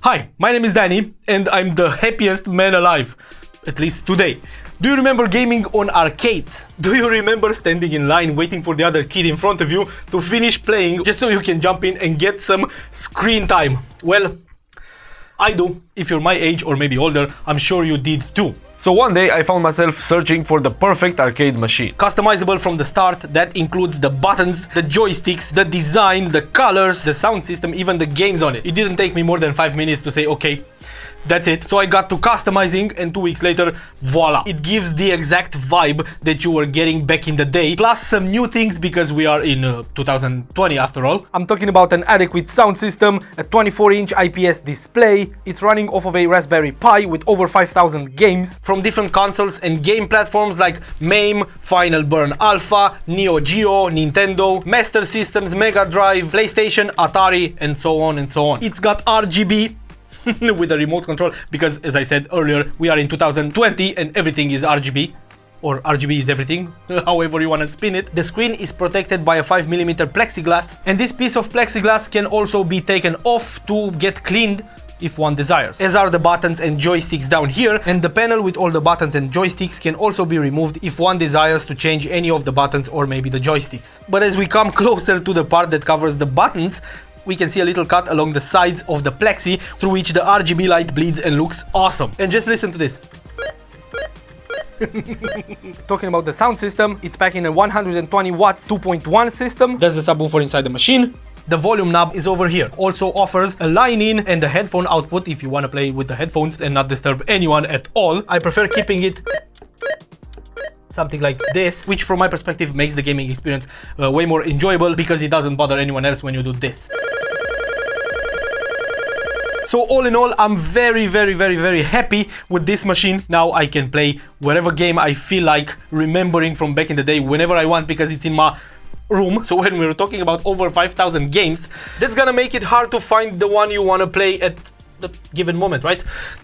Hi, my name is Danny, and I'm the happiest man alive. At least today. Do you remember gaming on arcades? Do you remember standing in line waiting for the other kid in front of you to finish playing just so you can jump in and get some screen time? Well, I do. If you're my age or maybe older, I'm sure you did too. So one day I found myself searching for the perfect arcade machine. Customizable from the start, that includes the buttons, the joysticks, the design, the colors, the sound system, even the games on it. It didn't take me more than 5 minutes to say, okay, that's it. So I got to customizing and 2 weeks later, voila. It gives the exact vibe that you were getting back in the day, plus some new things because we are in 2020 after all. I'm talking about an adequate sound system, a 24-inch IPS display. It's running off of a Raspberry Pi with over 5,000 games from different consoles and game platforms like MAME, Final Burn Alpha, Neo Geo, Nintendo, Master Systems, Mega Drive, PlayStation, Atari, and so on and so on. It's got RGB with a remote control because, as I said earlier, we are in 2020 and everything is RGB. Or RGB is everything, however you want to spin it. The screen is protected by a 5mm plexiglass, and this piece of plexiglass can also be taken off to get cleaned if one desires. As are the buttons and joysticks down here, and the panel with all the buttons and joysticks can also be removed if one desires to change any of the buttons or maybe the joysticks. But as we come closer to the part that covers the buttons, we can see a little cut along the sides of the plexi through which the RGB light bleeds and looks awesome. And just listen to this. Talking about the sound system, it's packing a 120 watts 2.1 system. There's a subwoofer inside the machine. The volume knob is over here. Also offers a line in and a headphone output if you want to play with the headphones and not disturb anyone at all. I prefer keeping it something like this, which from my perspective makes the gaming experience way more enjoyable because it doesn't bother anyone else when you do this. So all in all, I'm very happy with this machine. Now I can play whatever game I feel like remembering from back in the day whenever I want because it's in my room. So when we're talking about over 5,000 games, that's gonna make it hard to find the one you wanna play at the given moment, right?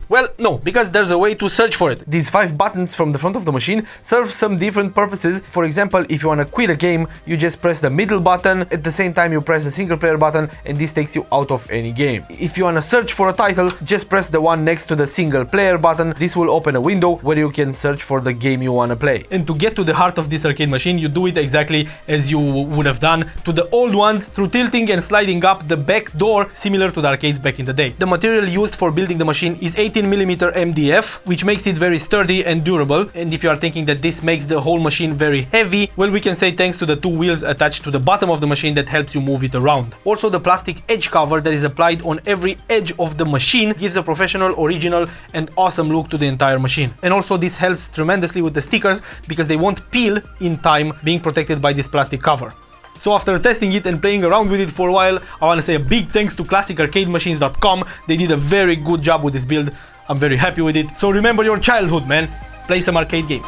Well, no, because there's a way to search for it. These 5 buttons from the front of the machine serve some different purposes. For example, if you want to quit a game, you just press the middle button. At the same time, you press the single player button and this takes you out of any game. If you want to search for a title, just press the one next to the single player button. This will open a window where you can search for the game you want to play. And to get to the heart of this arcade machine, you do it exactly as you would have done to the old ones through tilting and sliding up the back door, similar to the arcades back in the day. The material used for building the machine is 18mm MDF, which makes it very sturdy and durable. And if you are thinking that this makes the whole machine very heavy, well, we can say thanks to the 2 wheels attached to the bottom of the machine that helps you move it around. Also, the plastic edge cover that is applied on every edge of the machine gives a professional, original and awesome look to the entire machine. And also this helps tremendously with the stickers because they won't peel in time, being protected by this plastic cover. So after testing it and playing around with it for a while, I want to say a big thanks to ClassicArcadeMachines.com. They did a very good job with this build. I'm very happy with it. So remember your childhood, man. Play some arcade games.